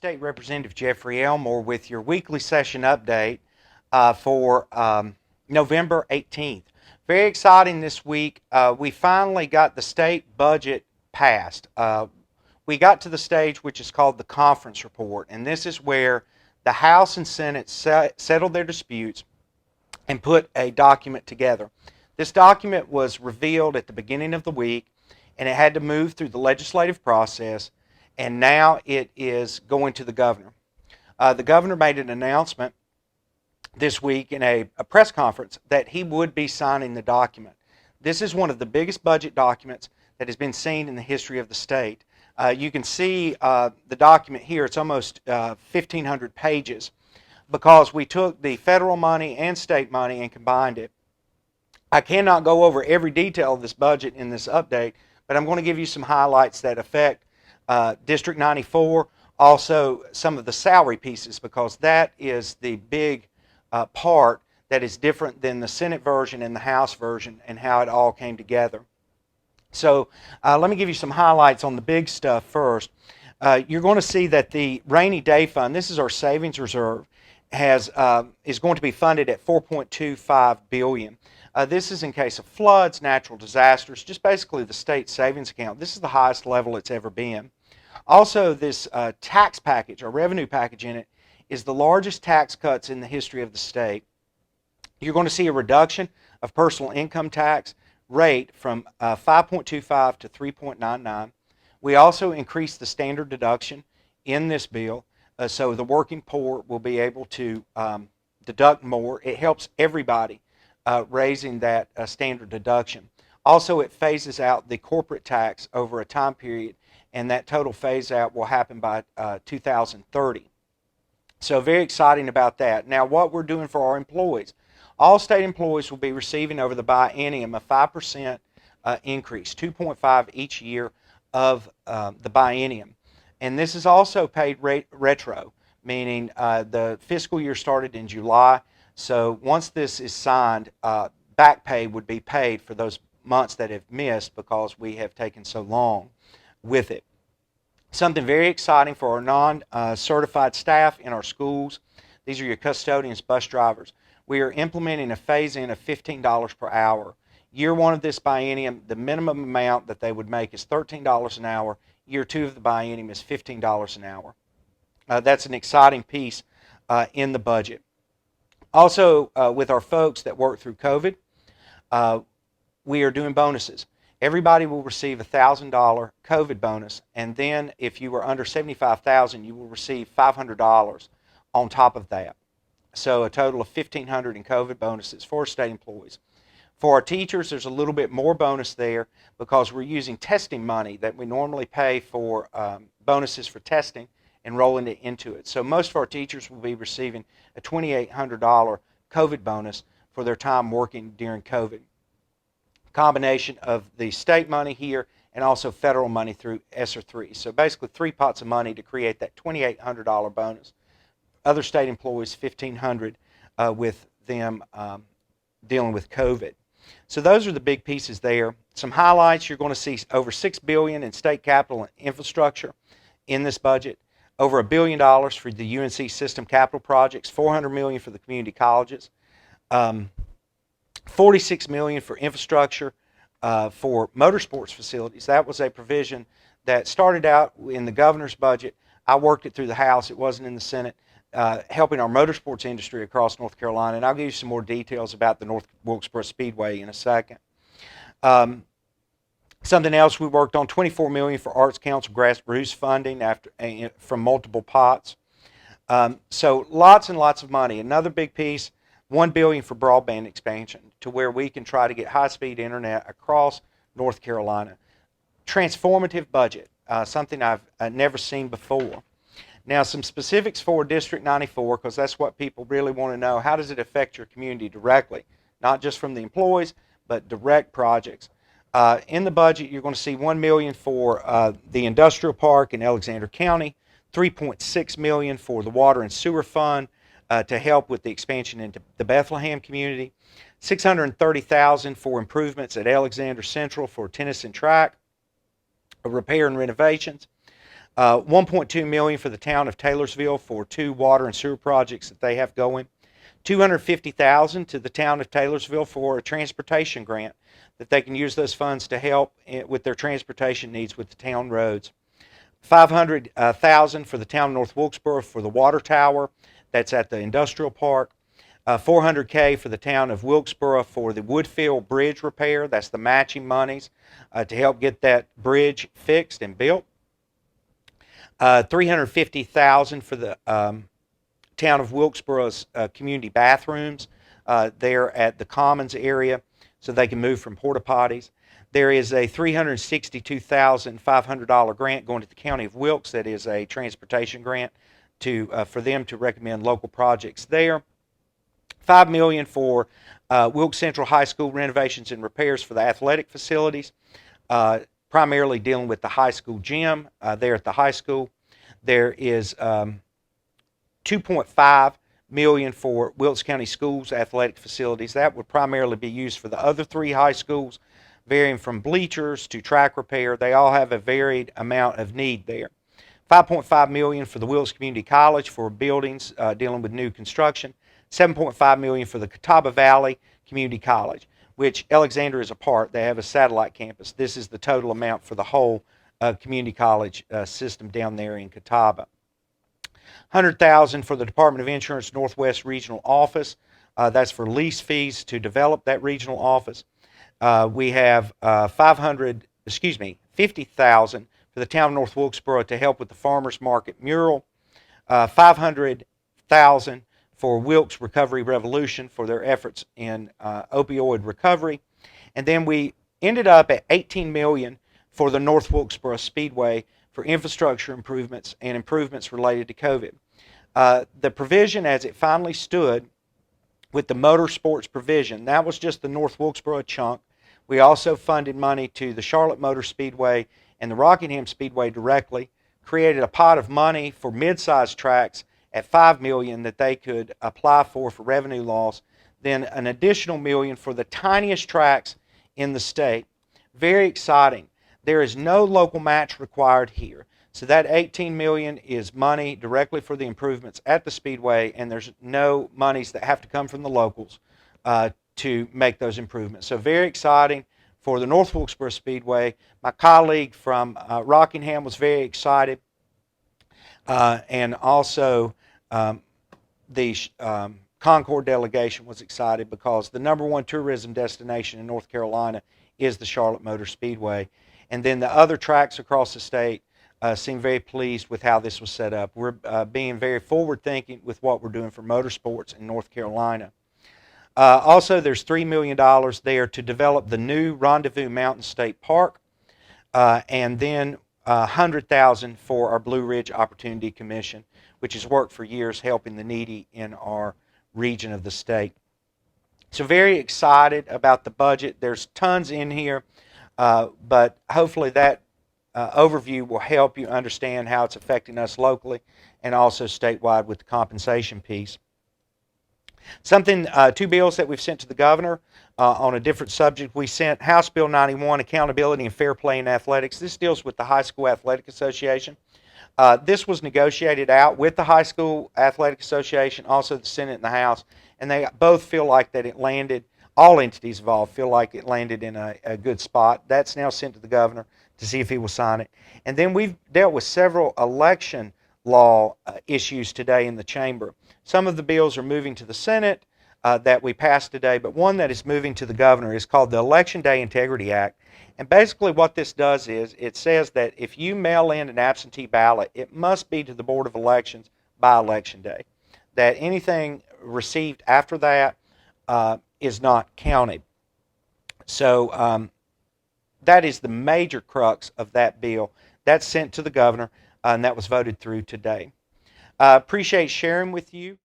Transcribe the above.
State Representative Jeffrey Elmore with your weekly session update for November 18th. Very exciting this week. We finally got the state budget passed. We got to the stage which is called the conference report, and this is where the House and Senate settled their disputes and put a document together. This document was revealed at the beginning of the week, and it had to move through the legislative process, and now it is going to the governor. The governor made an announcement this week in a press conference that he would be signing the document. This is one of the biggest budget documents that has been seen in the history of the state. You can see the document here. It's almost 1,500 pages because we took the federal money and state money and combined it. I cannot go over every detail of this budget in this update, but I'm going to give you some highlights that affect District 94, also some of the salary pieces, because that is the big part that is different than the Senate version and the House version and how it all came together. So let me give you some highlights on the big stuff first. You're going to see that the rainy day fund, this is our savings reserve, is going to be funded at $4.25 billion. This is in case of floods, natural disasters, just basically the state savings account. This is the highest level it's ever been. Also, this tax package, or revenue package in it, is the largest tax cuts in the history of the state. You're going to see a reduction of personal income tax rate from 5.25 to 3.99. We also increased the standard deduction in this bill, so the working poor will be able to deduct more. It helps everybody raising that standard deduction. Also, it phases out the corporate tax over a time period, and that total phase out will happen by 2030. So very exciting about that. Now, what we're doing for our employees. All state employees will be receiving over the biennium a 5% increase, 2.5 each year of the biennium. And this is also paid retro, meaning the fiscal year started in July. So once this is signed, back pay would be paid for those months that have missed because we have taken so long with it. Something very exciting for our non-certified staff in our schools. These are your custodians, bus drivers. We are implementing a phase-in of $15 per hour. Year one of this biennium, the minimum amount that they would make is $13 an hour. Year two of the biennium is $15 an hour. That's an exciting piece in the budget. Also, with our folks that work through COVID, we are doing bonuses. Everybody will receive a $1,000 COVID bonus, and then if you are under $75,000, you will receive $500 on top of that. So a total of $1,500 in COVID bonuses for state employees. For our teachers, there's a little bit more bonus there because we're using testing money that we normally pay for bonuses for testing and rolling it into it. So most of our teachers will be receiving a $2,800 COVID bonus for their time working during COVID. Combination of the state money here and also federal money through ESSER 3. So basically 3 pots of money to create that $2,800 bonus. Other state employees, $1,500 with them dealing with COVID. So those are the big pieces there. Some highlights, you're going to see over $6 billion in state capital and infrastructure in this budget. Over $1 billion for the UNC system capital projects, $400 million for the community colleges. $46 million for infrastructure for motorsports facilities. That was a provision that started out in the governor's budget. I worked it through the House. It wasn't in the Senate, helping our motorsports industry across North Carolina. And I'll give you some more details about the North Wilkesboro Speedway in a second. Something else we worked on, $24 million for Arts Council grassroots funding from multiple pots. So lots and lots of money. Another big piece, $1 billion for broadband expansion to where we can try to get high-speed internet across North Carolina. Transformative budget, something I've never seen before. Now, some specifics for District 94, because that's what people really want to know. How does it affect your community directly? Not just from the employees, but direct projects. In the budget, you're going to see $1 million for the industrial park in Alexander County, $3.6 million for the water and sewer fund to help with the expansion into the Bethlehem community, $630,000 for improvements at Alexander Central for tennis and track, repair and renovations, $1.2 million for the town of Taylorsville for 2 water and sewer projects that they have going. $250,000 to the town of Taylorsville for a transportation grant that they can use those funds to help with their transportation needs with the town roads. $500,000 for the town of North Wilkesboro for the water tower that's at the industrial park. $400K for the town of Wilkesboro for the Woodfield Bridge repair. That's the matching monies to help get that bridge fixed and built. $350,000 for the town of Wilkesboro's community bathrooms there at the Commons area so they can move from porta potties. There is a $362,500 grant going to the county of Wilkes that is a transportation grant for them to recommend local projects there. $5 million for Wilkes Central High School renovations and repairs for the athletic facilities, primarily dealing with the high school gym there at the high school. There is $2.5 million for Wilkes County Schools athletic facilities. That would primarily be used for the other 3 high schools, varying from bleachers to track repair. They all have a varied amount of need there. $5.5 million for the Wilkes Community College for buildings dealing with new construction. $7.5 million for the Catawba Valley Community College, which Alexander is a part. They have a satellite campus. This is the total amount for the whole community college system down there in Catawba. $100,000 for the Department of Insurance Northwest Regional Office. That's for lease fees to develop that regional office. We have $50,000 for the town of North Wilkesboro to help with the farmers market mural. $500,000 for Wilkes Recovery Revolution for their efforts in opioid recovery. And then we ended up at $18 million for the North Wilkesboro Speedway for infrastructure improvements and improvements related to COVID. The provision as it finally stood with the motorsports provision, that was just the North Wilkesboro chunk. We also funded money to the Charlotte Motor Speedway and the Rockingham Speedway directly, created a pot of money for mid-sized tracks at $5 million that they could apply for revenue loss, then an additional $1 million for the tiniest tracks in the state. Very exciting. There is no local match required here. So that $18 million is money directly for the improvements at the Speedway, and there's no monies that have to come from the locals to make those improvements. So very exciting for the North Wilkesboro Speedway. My colleague from Rockingham was very excited, and also the Concord delegation was excited because the #1 tourism destination in North Carolina is the Charlotte Motor Speedway. And then the other tracks across the state seem very pleased with how this was set up. We're being very forward-thinking with what we're doing for motorsports in North Carolina. Also, there's $3 million there to develop the new Rendezvous Mountain State Park, and then $100,000 for our Blue Ridge Opportunity Commission, which has worked for years helping the needy in our region of the state. So very excited about the budget. There's tons in here, but hopefully that overview will help you understand how it's affecting us locally and also statewide with the compensation piece. Two bills that we've sent to the governor on a different subject. We sent House Bill 91, Accountability and Fair Play in Athletics. This deals with the High School Athletic Association. This was negotiated out with the High School Athletic Association, also the Senate and the House, and they both feel like that it landed, all entities involved feel like it landed in a good spot. That's now sent to the governor to see if he will sign it. And then we've dealt with several election law issues today in the chamber. Some of the bills are moving to the Senate that we passed today, but one that is moving to the governor is called the Election Day Integrity Act. And basically what this does is it says that if you mail in an absentee ballot, it must be to the Board of Elections by Election Day. That anything received after that is not counted. So that is the major crux of that bill. That's sent to the governor, and that was voted through today. Appreciate sharing with you.